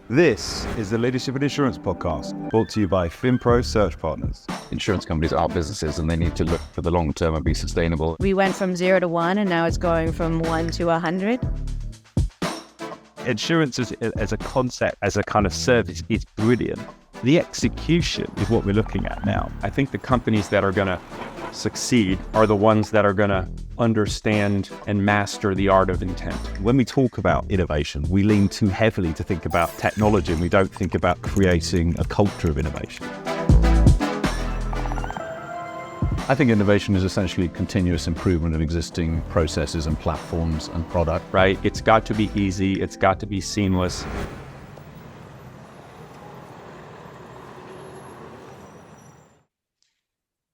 This is the Leadership in Insurance podcast, brought to you by FinPro Search Partners. Insurance companies are businesses and they need to look for the long term and be sustainable. We went from 0 to 1 and now it's going from 1 to 100. Insurance as a concept, as a kind of service, is brilliant. The execution is what we're looking at now. I think the companies that are going to succeed are the ones that are going to understand and master the art of intent. When we talk about innovation, we lean too heavily to think about technology and we don't think about creating a culture of innovation. I think innovation is essentially continuous improvement of existing processes and platforms and product. Right? It's got to be easy. It's got to be seamless.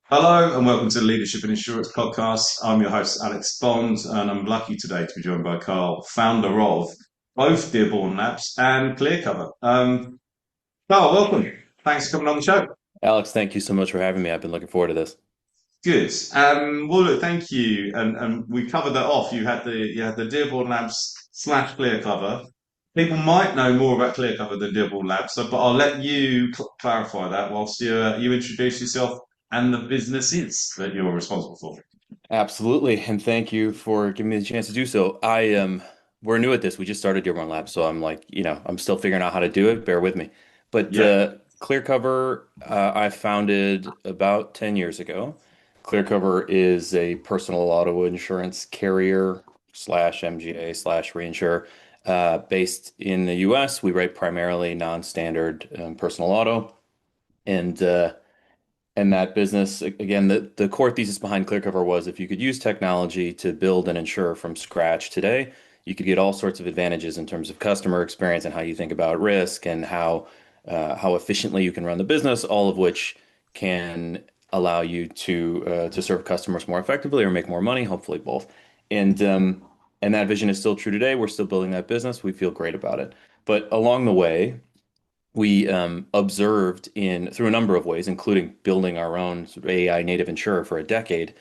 Hello and welcome to the Leadership in Insurance podcast. I'm your host, Alex Bond, and I'm lucky today to be joined by Carl, founder of both Dearborn Labs and Clearcover. Carl, welcome. Thanks for coming on the show. Alex, thank you so much for having me. I've been looking forward to this. Good. Well, look, thank you. And we covered that off. You had the Dearborn Labs / Clearcover. People might know more about Clearcover than Dearborn Labs, but I'll let you clarify that whilst you introduce yourself and the businesses that you're responsible for. Absolutely. And thank you for giving me the chance to do so. We're new at this. We just started Dearborn Labs. So I'm still figuring out how to do it. Bear with me. But Clearcover, I founded about 10 years ago. Clearcover is a personal auto insurance carrier / MGA / reinsurer based in the US. We write primarily non-standard personal auto. And that business, again, the core thesis behind Clearcover was if you could use technology to build an insurer from scratch today, you could get all sorts of advantages in terms of customer experience and how you think about risk and how efficiently you can run the business, all of which can allow you to serve customers more effectively or make more money, hopefully both. And that vision is still true today. We're still building that business. We feel great about it. But along the way, we observed through a number of ways, including building our own sort of AI native insurer for a decade,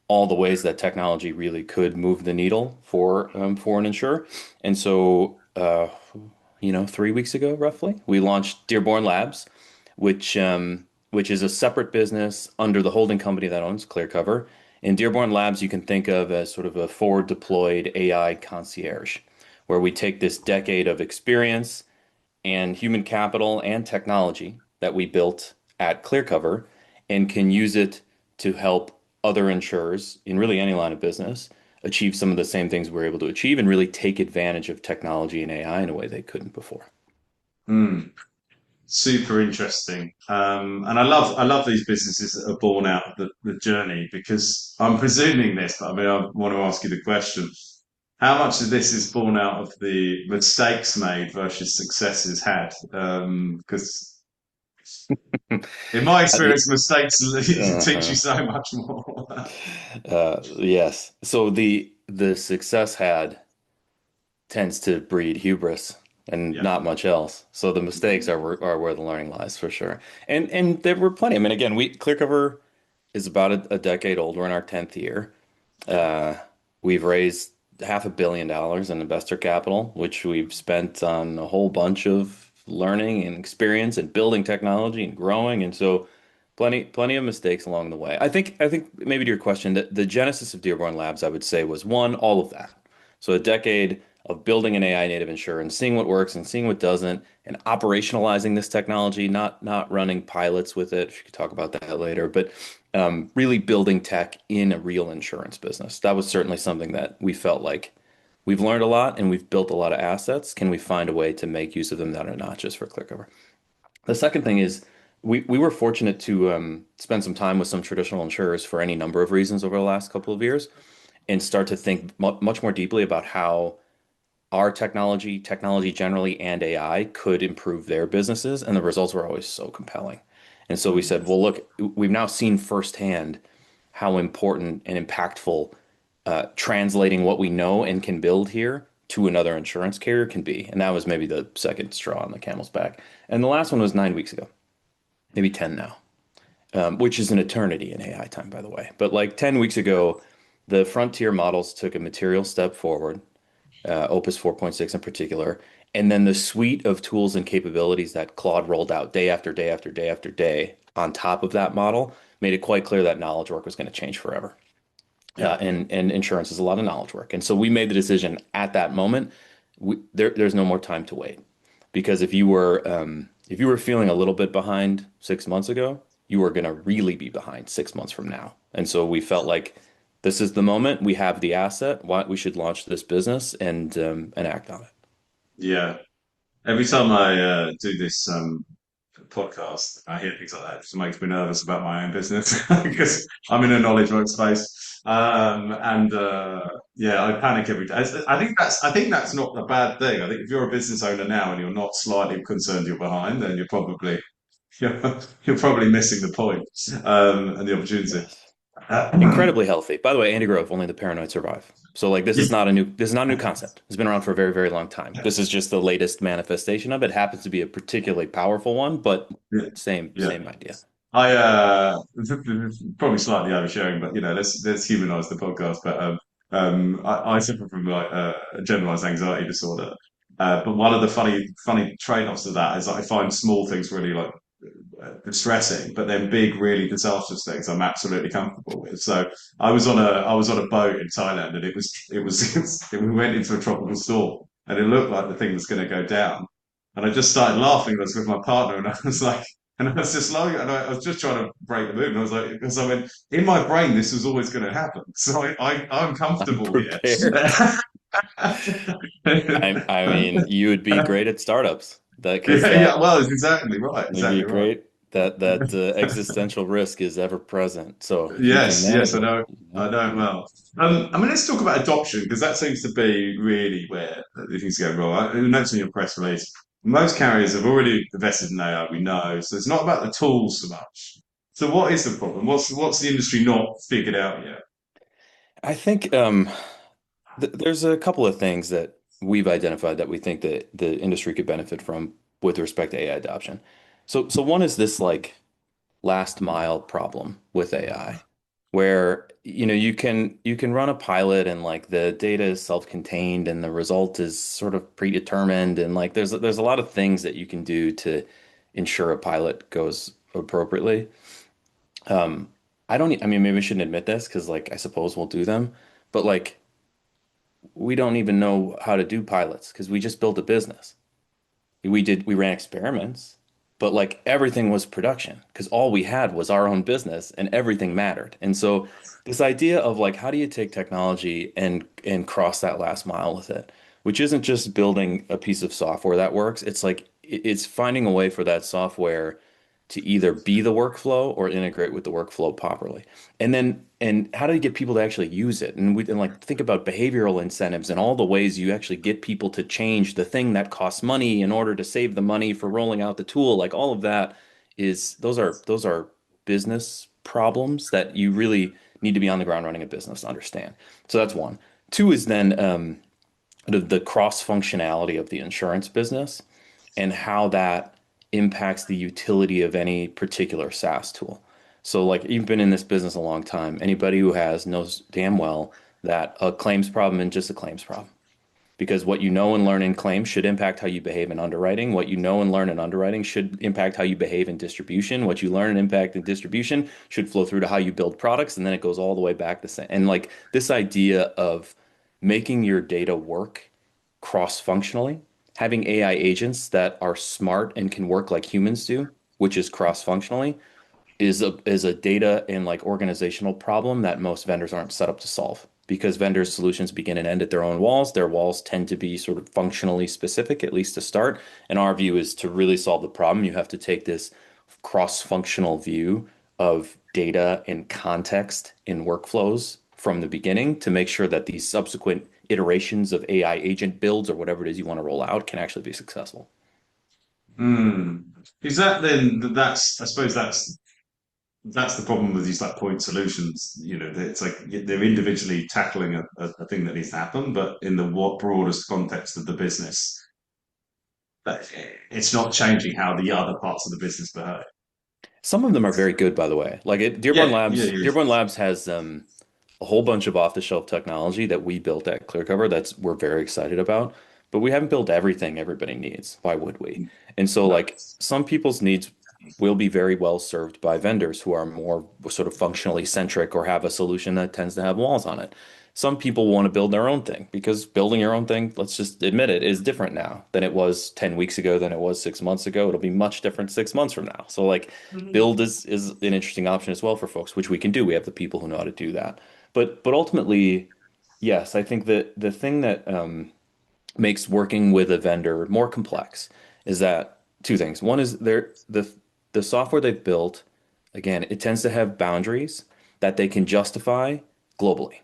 all the ways that technology really could move the needle for an insurer. And so, 3 weeks ago, roughly, we launched Dearborn Labs, which is a separate business under the holding company that owns Clearcover. In Dearborn Labs, you can think of as sort of a forward deployed AI concierge, where we take this decade of experience and human capital and technology that we built at Clearcover and can use it to help other insurers in really any line of business achieve some of the same things we're able to achieve and really take advantage of technology and AI in a way they couldn't before. Super interesting. And I love these businesses that are born out of the journey, because I'm presuming this, but I want to ask you the question. How much of this is born out of the mistakes made versus successes had? Because in my experience, mistakes teach you so much more. Yes. So the success had tends to breed hubris and not much else. So the mistakes are where the learning lies, for sure. And there were plenty. I mean, again, Clearcover is about a decade old. We're in our 10th year. We've raised $500 million in investor capital, which we've spent on a whole bunch of learning and experience and building technology and growing. And so plenty of mistakes along the way. I think maybe to your question, that the genesis of Dearborn Labs, I would say, was one, all of that. So a decade of building an AI native insurer and seeing what works and seeing what doesn't and operationalizing this technology, not running pilots with it. If you could talk about that later, but really building tech in a real insurance business. That was certainly something that we felt like we've learned a lot and we've built a lot of assets. Can we find a way to make use of them that are not just for Clearcover? The second thing is we were fortunate to spend some time with some traditional insurers for any number of reasons over the last couple of years and start to think much more deeply about how our technology generally, and AI could improve their businesses. And the results were always so compelling. And so we said, well, look, we've now seen firsthand how important and impactful translating what we know and can build here to another insurance carrier can be. And that was maybe the second straw on the camel's back. And the last one was 9 weeks ago, maybe 10 now, which is an eternity in AI time, by the way. But like 10 weeks ago, the frontier models took a material step forward, Opus 4.6 in particular, And then the suite of tools and capabilities that Claude rolled out day after day after day after day on top of that model made it quite clear that knowledge work was going to change forever. Yeah. And insurance is a lot of knowledge work. And so we made the decision at that moment, there's no more time to wait. Because if you were feeling a little bit behind 6 months ago, you are going to really be behind 6 months from now. And so we felt like this is the moment. We have the asset. Why we should launch this business and act on it. Yeah. Every time I do this podcast, I hear things like that. It just makes me nervous about my own business because I'm in a knowledge workspace. And yeah, I panic every day. I think that's not a bad thing. I think if you're a business owner now and you're not slightly concerned you're behind, then you're probably missing the point and the opportunity. Yes. Uh, Incredibly healthy. By the way, Andy Grove, only the paranoid survive. So like this is not a new concept. It's been around for a very, very long time. This is just the latest manifestation of it. Happens to be a particularly powerful one, but yeah, yeah. same idea. I probably slightly oversharing, but let's humanize the podcast. But I suffer from like a generalized anxiety disorder. But one of the funny trade-offs of that is that I find small things really like distressing, but then big, really disastrous things I'm absolutely comfortable with. So I was on a boat in Thailand, and we went into a tropical storm, and it looked like the thing was going to go down. And I just started laughing. I was with my partner, and I was like, and I was just laughing, and I was just trying to break the mood. And I was like, because I went in my brain, this was always going to happen. So I'm I'm comfortable here. prepared. I mean, you would be great at startups. That because Yeah, yeah. Well, it's exactly right. you'd be Exactly right. great. That existential risk is ever present. So if you can Yes, yes, manage I it, know. I know it well. I mean, let's talk about adoption because that seems to be really where the things go wrong. I noticed in your press release, most carriers have already invested in AI, we know. So it's not about the tools so much. So what is the problem? What's the industry not figured out yet? I think there's a couple of things that we've identified that we think that the industry could benefit from with respect to AI adoption. So one is this like last mile problem with AI, where you can run a pilot and like the data is self-contained and the result is sort of predetermined and like there's a lot of things that you can do to ensure a pilot goes appropriately. Um, I mean, maybe we shouldn't admit this because like I suppose we'll do them, but like we don't even know how to do pilots because we just built a business. We ran experiments, but like everything was production because all we had was our own business and everything mattered. And so this idea of like how do you take technology and cross that last mile with it, which isn't just building a piece of software that works, it's like it's finding a way for that software to either be the workflow or integrate with the workflow properly. And how do you get people to actually use it? And like think about behavioral incentives and all the ways you actually get people to change the thing that costs money in order to save the money for rolling out the tool. Like all of that is those are business problems that you really need to be on the ground running a business to understand. So that's one. Two is then the cross functionality of the insurance business and how that impacts the utility of any particular SaaS tool. So like you've been in this business a long time. Anybody who has knows damn well that a claims problem is just a claims problem. Because what you know and learn in claims should impact how you behave in underwriting. What you know and learn in underwriting should impact how you behave in distribution. What you learn and impact in distribution should flow through to how you build products, and then it goes all the way back the same. And like this idea of making your data work cross-functionally, having AI agents that are smart and can work like humans do, which is cross-functionally, is a data and like organizational problem that most vendors aren't set up to solve because vendors' solutions begin and end at their own walls. Their walls tend to be sort of functionally specific, at least to start. And our view is to really solve the problem, you have to take this cross-functional view of data and context in workflows from the beginning to make sure that these subsequent iterations of AI agent builds or whatever it is you want to roll out can actually be successful. Hmm. Is that then that's I suppose that's the problem with these like point solutions. It's like they're individually tackling a thing that needs to happen, but in the what broadest context of the business, that it's not changing how the other parts of the business behave. Some of them are very good, by the way. Like Yeah, yeah, yeah. Dearborn Labs has a whole bunch of off-the-shelf technology that we built at Clearcover that's we're very excited about. but we haven't built everything everybody needs. Why would we? And so like some people's needs will be very well served by vendors who are more sort of functionally centric or have a solution that tends to have walls on it. Some people want to build their own thing because building your own thing, let's just admit it, is different now than it was 10 weeks ago, than it was 6 months ago. It'll be much different 6 months from now. So like build is an interesting option as well for folks, which we can do. We have the people who know how to do that. But ultimately, yes, I think that the thing that makes working with a vendor more complex is that two things. One is the software they've built, again, it tends to have boundaries that they can justify globally.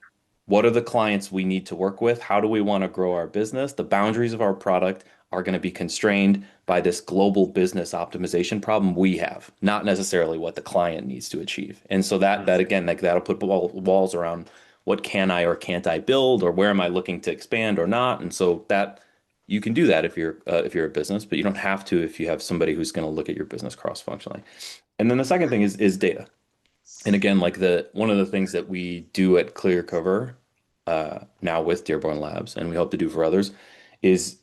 What are the clients we need to work with? How do we want to grow our business? The boundaries of our product are going to be constrained by this global business optimization problem we have, not necessarily what the client needs to achieve. And so that again, like that'll put walls around what can I or can't I build, or where am I looking to expand or not. And so that you can do that if you're a business, but you don't have to if you have somebody who's going to look at your business cross-functionally. And then the second thing is data. And again, like the one of the things that we do at Clearcover now with Dearborn Labs, and we hope to do for others, is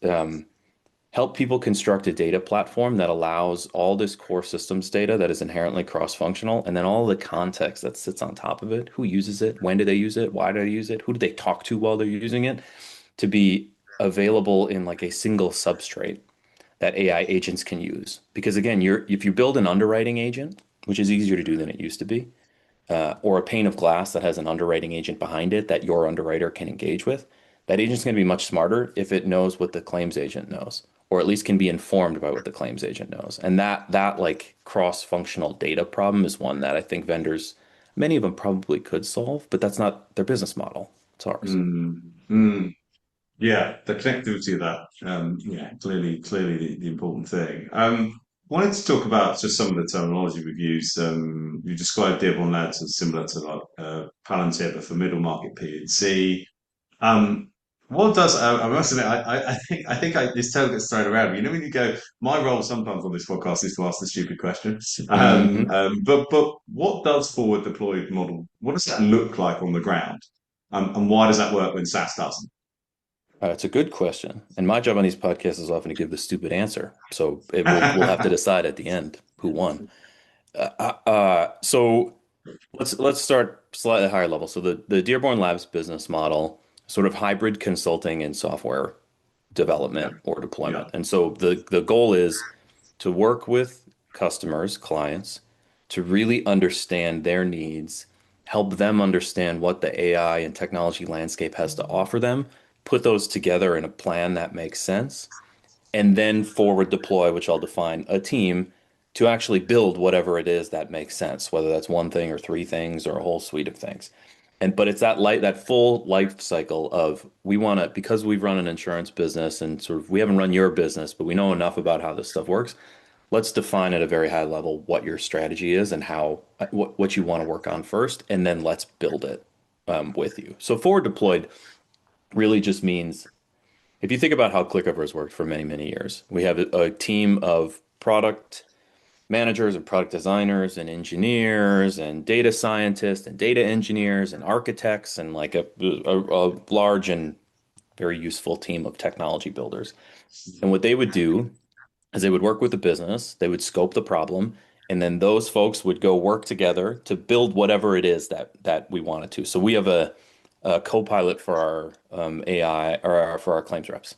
help people construct a data platform that allows all this core systems data that is inherently cross-functional, and then all the context that sits on top of it. Who uses it? When do they use it? Why do they use it? Who do they talk to while they're using it? To be available in like a single substrate that AI agents can use. Because again, if you build an underwriting agent, which is easier to do than it used to be, or a pane of glass that has an underwriting agent behind it that your underwriter can engage with, that agent's going to be much smarter if it knows what the claims agent knows, or at least can be informed by what the claims agent knows. And that like cross-functional data problem is one that I think vendors, many of them probably could solve, but that's not their business model. It's ours. Mm. Yeah, the connectivity of that, yeah, clearly the important thing. Wanted to talk about just some of the terminology we've used. You described Dearborn Labs as similar to like Palantir, but for middle market P&C. Um, what does I must admit, this term gets thrown around. You know, when you go, my role sometimes on this podcast is to ask the stupid questions. Mhm. But what does forward deployed model? What does that look like on the ground? And why does that work when SaaS doesn't? It's a good question, and my job on these podcasts is often to give the stupid answer. So we'll have to decide at the end who won. So let's start slightly higher level. So the Dearborn Labs business model, sort of hybrid consulting and software Yeah, development or yeah. deployment. And so the goal is to work with customers, clients, to really understand their needs, help them understand what the AI and technology landscape has to offer them, put those together in a plan that makes sense, and then forward deploy, which I'll define, a team to actually build whatever it is that makes sense, whether that's one thing or three things or a whole suite of things. But it's that full life cycle of we want to, because we've run an insurance business and sort of we haven't run your business, but we know enough about how this stuff works. Let's define at a very high level what your strategy is and how what you want to work on first, and then let's build it with you. So forward deployed really just means if you think about how ClickUp has worked for many, many years, we have a team of product managers and product designers and engineers and data scientists and data engineers and architects and like a large and very useful team of technology builders. And what they would do is they would work with the business, they would scope the problem, and then those folks would go work together to build whatever it is that we wanted to. So we have a co-pilot for our AI or for our claims reps.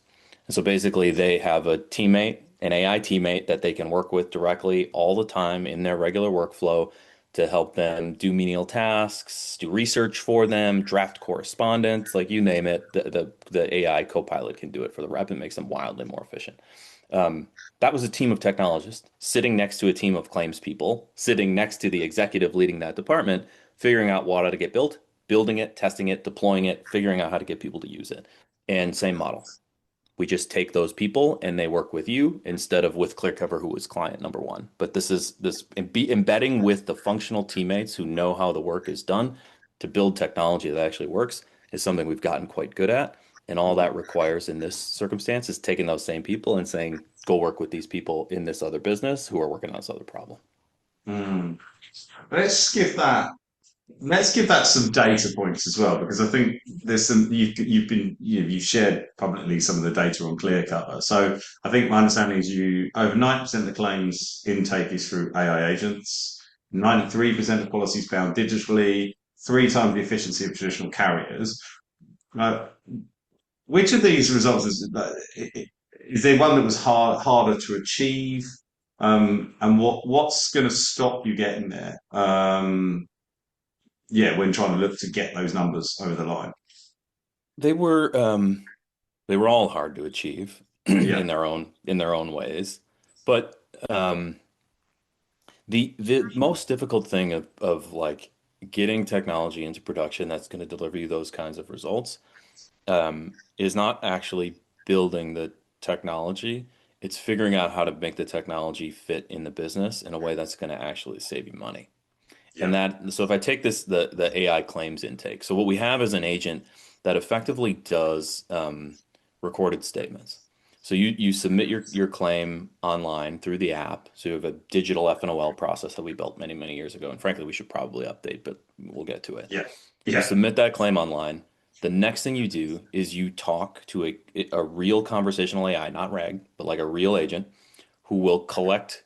And so basically they have a teammate, an AI teammate that they can work with directly all the time in their regular workflow to help them do menial tasks, do research for them, draft correspondence, like you name it. The AI co-pilot can do it for the rep and makes them wildly more efficient. That was a team of technologists sitting next to a team of claims people, sitting next to the executive leading that department, figuring out what ought to get built, building it, testing it, deploying it, figuring out how to get people to use it. And same model. We just take those people and they work with you instead of with Clearcover, who was client number one. But this embedding with the functional teammates who know how the work is done to build technology that actually works is something we've gotten quite good at. And all that requires in this circumstance is taking those same people and saying, go work with these people in this other business who are working on this other problem. Mm. Let's give that. Let's give that some data points as well, because I think there's some you've shared publicly some of the data on Clearcover. So I think my understanding is you over 90% of the claims intake is through AI agents, 93% of policies bound digitally, three times the efficiency of traditional carriers. Uh, which of these results is there one that was harder to achieve? And what's going to stop you getting there? Yeah, when trying to look to get those numbers over the line. They were they were all hard to achieve Yeah, in their own ways. But the most difficult thing of like getting technology into production that's going to deliver you those kinds of results is not actually building the technology. It's figuring out how to make the technology fit in the business in a way that's going to actually save you money. And yeah, that, so if I take this, the AI claims intake, so what we have is an agent that effectively does recorded statements. So you submit your claim online through the app. So you have a digital F&OL process that we built many, many years ago. And frankly, we should probably update, but we'll get to it. yeah, You yeah. submit that claim online. The next thing you do is you talk to a real conversational AI, not RAG, but like a real agent who will collect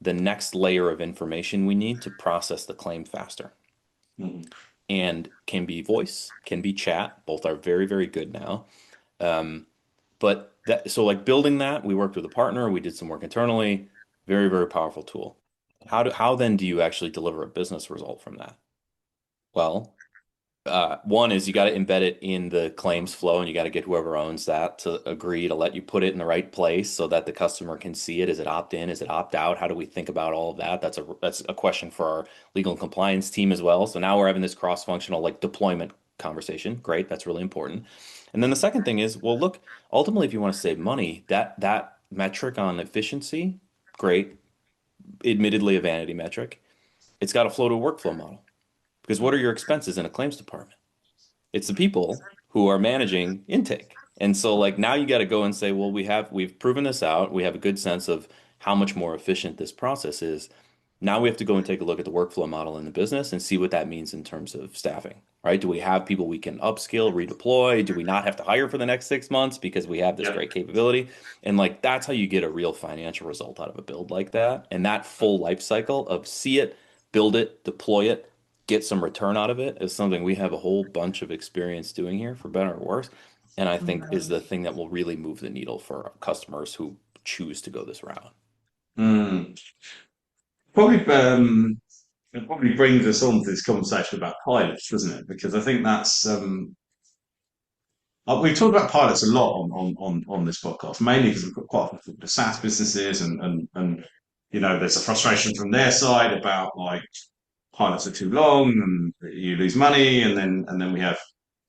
the next layer of information we need to process the claim faster. Mhm. And can be voice, can be chat. Both are very, very good now. Um, but that, so like building that, we worked with a partner, we did some work internally. Very, very powerful tool. How then do you actually deliver a business result from that? Well, one is you got to embed it in the claims flow, and you got to get whoever owns that to agree to let you put it in the right place so that the customer can see it. Is it opt in? Is it opt out? How do we think about all of that? That's a question for our legal and compliance team as well. So now we're having this cross-functional like deployment conversation. Great, that's really important. And then the second thing is, well, look, ultimately, if you want to save money, that metric on efficiency, great, admittedly a vanity metric. It's got to flow to a workflow model. Because what are your expenses in a claims department? It's the people who are managing intake. And so like now you got to go and say, well, we've proven this out. We have a good sense of how much more efficient this process is. Now we have to go and take a look at the workflow model in the business and see what that means in terms of staffing, right? Do we have people we can upskill, redeploy? Do we not have to hire for the next 6 months because we have this Yeah. great capability? And like that's how you get a real financial result out of a build like that. And that full life cycle of see it, build it, deploy it, get some return out of it is something we have a whole bunch of experience doing here, for better or worse. And I think is the thing that will really move the needle for customers who choose to go this route. Mm. It probably brings us on to this conversation about pilots, doesn't it? Because I think that's we've talked about pilots a lot on this podcast, mainly because we've got quite a few SaaS businesses and there's a frustration from their side about like pilots are too long and you lose money, and then we have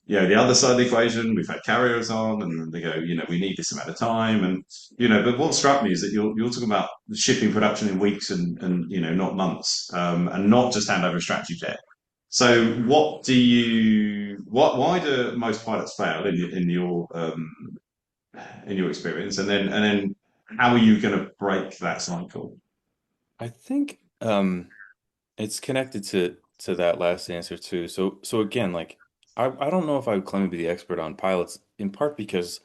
the other side of the equation. We've had carriers on, and they go, we need this amount of time, and But what struck me is that you're talking about shipping production in weeks and not months, and not just hand over a strategy deck. So, why do most pilots fail in your experience, and then how are you going to break that cycle? I think it's connected to that last answer too. So again, like I don't know if I would claim to be the expert on pilots in part because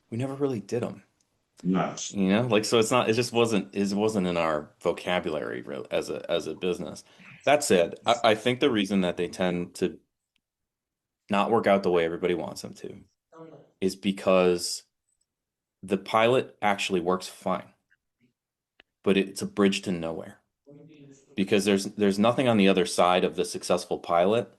we never really did them. No. You know, like so it's not it wasn't in our vocabulary real as a business. That said, I think the reason that they tend to not work out the way everybody wants them to is because the pilot actually works fine, but it's a bridge to nowhere because there's nothing on the other side of the successful pilot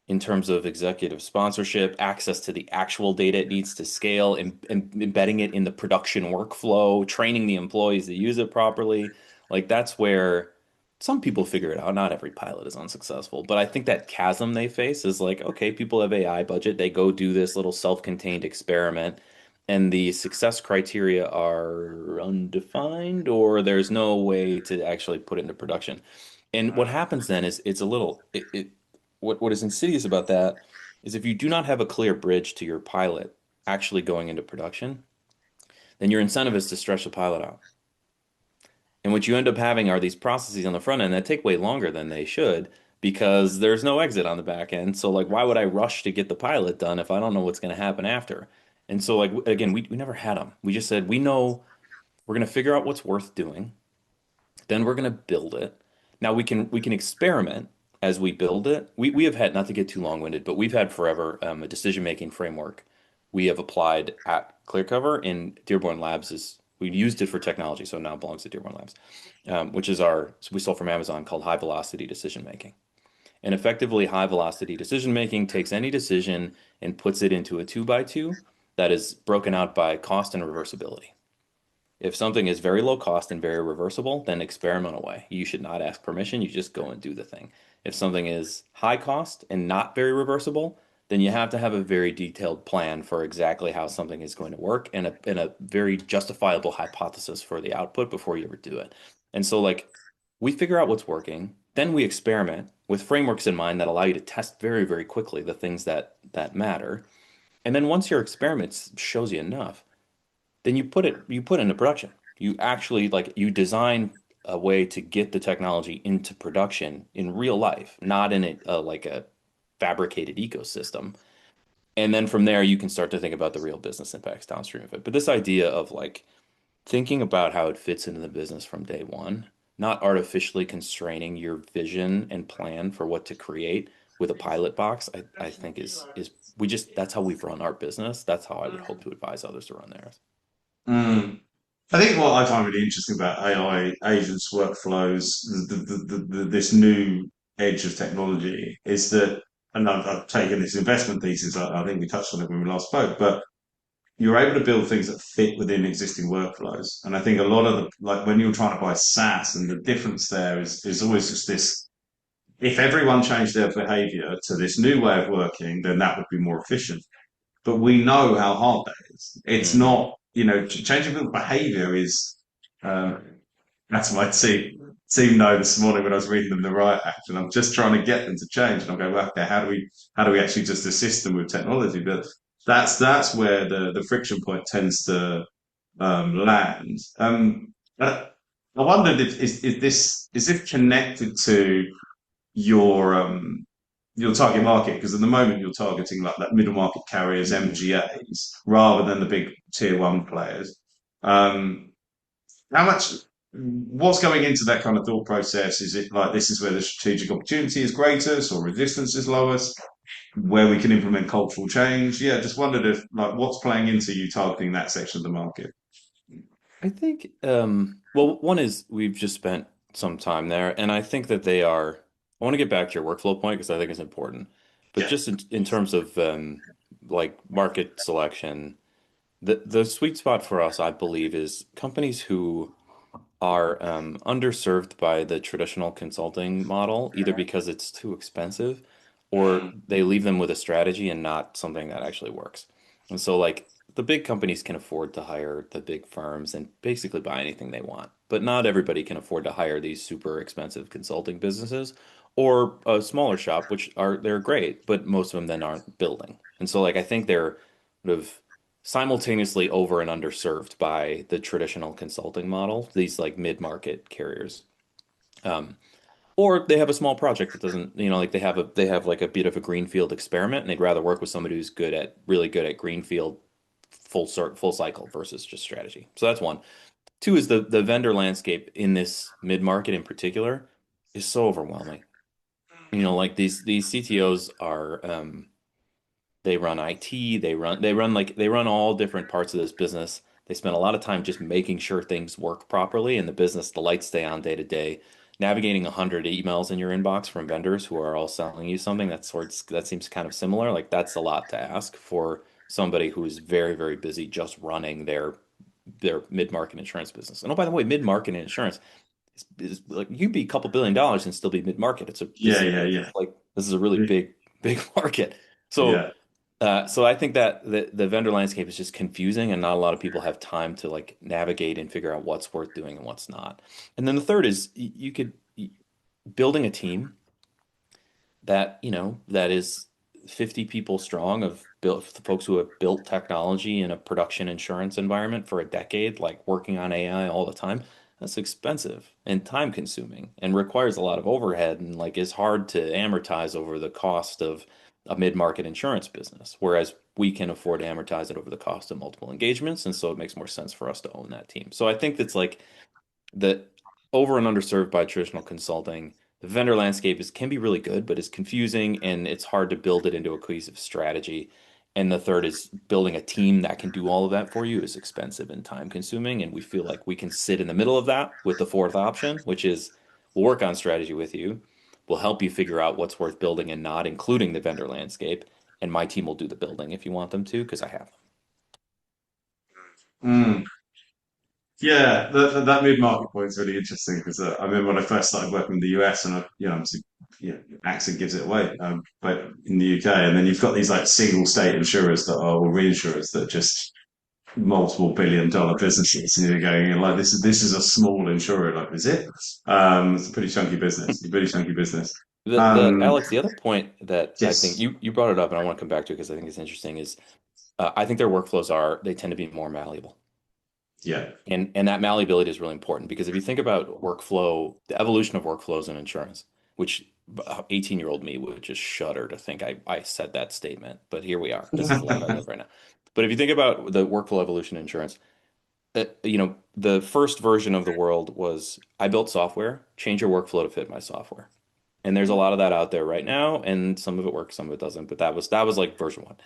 in terms of executive sponsorship, access to the actual data it needs to scale, and embedding it in the production workflow, training the employees to use it properly. Like that's where some people figure it out. Not every pilot is unsuccessful, but I think that chasm they face is like, okay, people have AI budget, they go do this little self-contained experiment, and the success criteria are undefined, or there's no way to actually put it into production. And what happens then is it's a little what is insidious about that is if you do not have a clear bridge to your pilot actually going into production, then your incentive is to stretch the pilot out. And what you end up having are these processes on the front end that take way longer than they should because there's no exit on the back end. So like, why would I rush to get the pilot done if I don't know what's going to happen after? And so like, again, we never had them. We just said, we know we're going to figure out what's worth doing. Then we're going to build it. Now we can experiment as we build it. We have had, not to get too long-winded, but we've had forever a decision-making framework we have applied at Clearcover, and Dearborn Labs is we used it for technology, so now it belongs to Dearborn Labs, which is we stole from Amazon, called high velocity decision making. And effectively, high velocity decision making takes any decision and puts it into a 2x2 that is broken out by cost and reversibility. If something is very low cost and very reversible, then experiment away. You should not ask permission. You just go and do the thing. If something is high cost and not very reversible, then you have to have a very detailed plan for exactly how something is going to work, and a very justifiable hypothesis for the output before you ever do it. And so like we figure out what's working, then we experiment with frameworks in mind that allow you to test very, very quickly the things that matter. And then once your experiment shows you enough, then you put it into production. You actually like you design a way to get the technology into production in real life, not in like a fabricated ecosystem. And then from there, you can start to think about the real business impacts downstream of it. But this idea of like thinking about how it fits into the business from day one, not artificially constraining your vision and plan for what to create with a pilot box, I think is we just that's how we've run our business. That's how I would hope to advise others to run theirs. Mm. I think what I find really interesting about AI agents, workflows, this new edge of technology is that, and I've taken this investment thesis, I think we touched on it when we last spoke, but you're able to build things that fit within existing workflows. And I think a lot of like when you're trying to buy SaaS, and the difference there is always just this, if everyone changed their behavior to this new way of working, then that would be more efficient. But we know how hard that is. It's Hmm. not, changing people's behavior is, um, that's my team know this morning when I was reading them the right action. I'm just trying to get them to change, and I'm going, well, okay, how do we actually just assist them with technology? But that's where the friction point tends to land. But I wondered if is this connected to your your target market? Because at the moment you're targeting like that middle market carriers, MGAs, rather than the big tier one players. Um, how much? What's going into that kind of thought process? Is it like this is where the strategic opportunity is greatest, or resistance is lowest, where we can implement cultural change? Yeah, just wondered if like what's playing into you targeting that section of the market. I think, well, one is we've just spent some time there, and I think that they are. I want to get back to your workflow point because I think it's important. But Yeah. just in terms of like market selection, the sweet spot for us, I believe, is companies who are underserved by the traditional consulting model, either because it's too expensive or they leave them with a strategy and not something that actually works. And so, like, the big companies can afford to hire the big firms and basically buy anything they want, but not everybody can afford to hire these super expensive consulting businesses or a smaller shop, which they're great, but most of them then aren't building. And so, like, I think they're sort of simultaneously over and underserved by the traditional consulting model, these like mid-market carriers. Um, or they have a small project that doesn't, like they have like a bit of a greenfield experiment, and they'd rather work with somebody who's really good at greenfield full cycle versus just strategy. So that's one. Two is the vendor landscape in this mid-market in particular is so overwhelming. Like these CTOs are they run IT, they run all different parts of this business. They spend a lot of time just making sure things work properly in the business, the lights stay on day to day. Navigating 100 emails in your inbox from vendors who are all selling you something that seems kind of similar. Like that's a lot to ask for somebody who is very, very busy just running their mid-market insurance business. And oh, by the way, mid-market insurance is like you can be a couple $1 billion and still be mid-market. Yeah, yeah, yeah, This is a really big market. So yeah. so I think that the vendor landscape is just confusing, and not a lot of people have time to like navigate and figure out what's worth doing and what's not. And then the third is building a team that is 50 people strong of built folks who have built technology in a production insurance environment for a decade, like working on AI all the time. That's expensive and time consuming and requires a lot of overhead and like is hard to amortize over the cost of a mid-market insurance business. Whereas we can afford to amortize it over the cost of multiple engagements. And so it makes more sense for us to own that team. So I think that's like the over and underserved by traditional consulting. The vendor landscape can be really good, but it's confusing and it's hard to build it into a cohesive strategy. And the third is building a team that can do all of that for you is expensive and time consuming. And we feel like we can sit in the middle of that with the fourth option, which is we'll work on strategy with you. We'll help you figure out what's worth building and not, including the vendor landscape. And my team will do the building if you want them to, because I have Mm. Yeah, that mid-market point is really interesting because I remember when I first started working in the US, and obviously, accent gives it away, but in the UK, and then you've got these like single state insurers that are or reinsurers that are just multiple billion-dollar businesses, and you're going like, this is a small insurer, like, is it? It's a pretty chunky business, a pretty chunky business. the Um, Alex, the other point that I think yes, you brought it up and I want to come back to because I think it's interesting is I think their workflows they tend to be more malleable. yeah, And that malleability is really important because if you think about workflow, the evolution of workflows in insurance, which 18-year-old me would just shudder to think I said that statement, but here we are. This is the life I live right now. But if you think about the workflow evolution in insurance, the first version of the world was I built software, change your workflow to fit my software. And there's a lot of that out there right now, and some of it works, some of it doesn't. But that was like version one.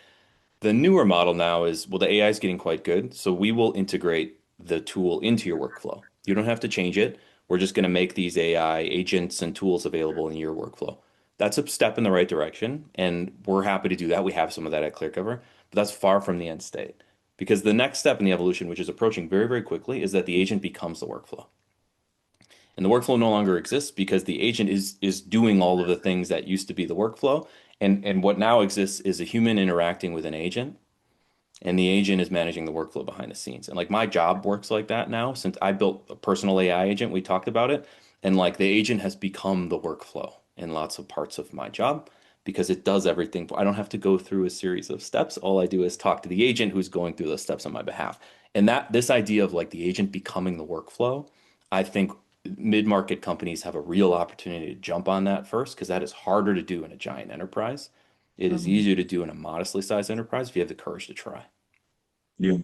The newer model now is, well, the AI is getting quite good, so we will integrate the tool into your workflow. You don't have to change it. We're just going to make these AI agents and tools available in your workflow. That's a step in the right direction, and we're happy to do that. We have some of that at Clearcover, but that's far from the end state. Because the next step in the evolution, which is approaching very, very quickly, is that the agent becomes the workflow. And the workflow no longer exists because the agent is doing all of the things that used to be the workflow. And what now exists is a human interacting with an agent, and the agent is managing the workflow behind the scenes. And like my job works like that now since I built a personal AI agent, we talked about it. And like the agent has become the workflow in lots of parts of my job because it does everything. I don't have to go through a series of steps. All I do is talk to the agent who's going through those steps on my behalf. And that this idea of like the agent becoming the workflow, I think mid-market companies have a real opportunity to jump on that first because that is harder to do in a giant enterprise. It is easier to do in a modestly sized enterprise if you have the courage to try. yeah.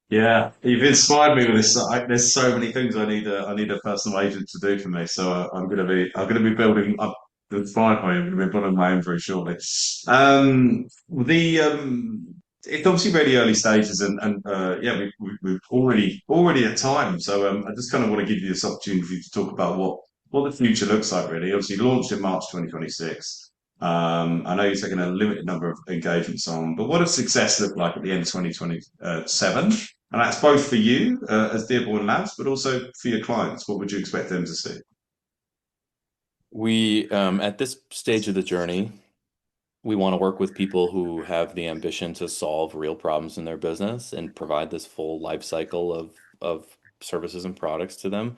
Yeah, you've inspired me with this. There's so many things I need a personal agent to do for me. So I'm gonna be building up the fine point. I'm gonna be building my own very shortly. The It's obviously really early stages, and yeah, we've already at time. So I just kind of want to give you this opportunity to talk about what the future looks like. Really, obviously launched in March 2026. I know you're taking a limited number of engagements on, but what does success look like at the end of 2027? And that's both for you as Dearborn Labs, but also for your clients. What would you expect them to see? We, at this stage of the journey, we want to work with people who have the ambition to solve real problems in their business and provide this full life cycle of services and products to them.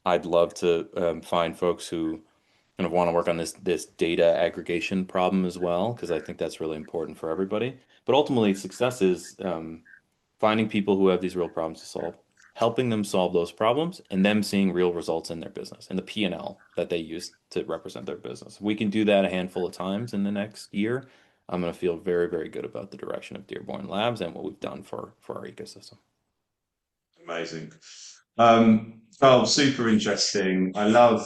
I'd love to find folks who kind of want to work on this data aggregation problem as well, because I think that's really important for everybody. But ultimately, success is finding people who have these real problems to solve, helping them solve those problems, and them seeing real results in their business and the P&L that they use to represent their business. If we can do that a handful of times in the next year, I'm going to feel very, very good about the direction of Dearborn Labs and what we've done for our ecosystem. Amazing. Oh, super interesting. I love.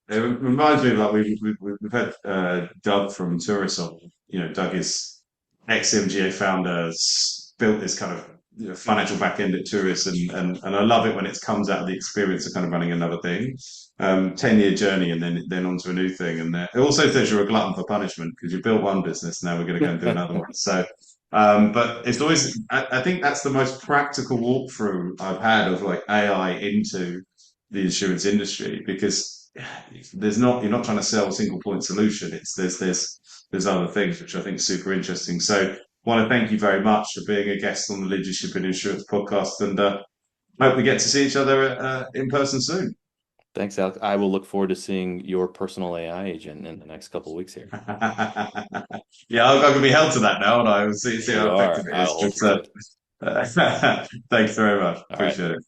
It reminds me of like we've had Doug from Tourism. Doug is ex-MGA founder, built this kind of financial back end at Tourist, and I love it when it comes out of the experience of kind of running another thing. 10-year journey, and then onto a new thing. And it also says you're a glutton for punishment because you built one business, now we're going to go and do another one. So but it's always, I think that's the most practical walkthrough I've had of like AI into the insurance industry because you're not trying to sell a single point solution. There's other things which I think is super interesting. So want to thank you very much for being a guest on the Leadership in Insurance podcast, and hope we get to see each other in person soon. Thanks, Alex. I will look forward to seeing your personal AI agent in the next couple of weeks here. Yeah, I'm going to be held to that now, and I will see You how are. effective it I'll hold is. you to it. Thanks very much. All right. Appreciate it.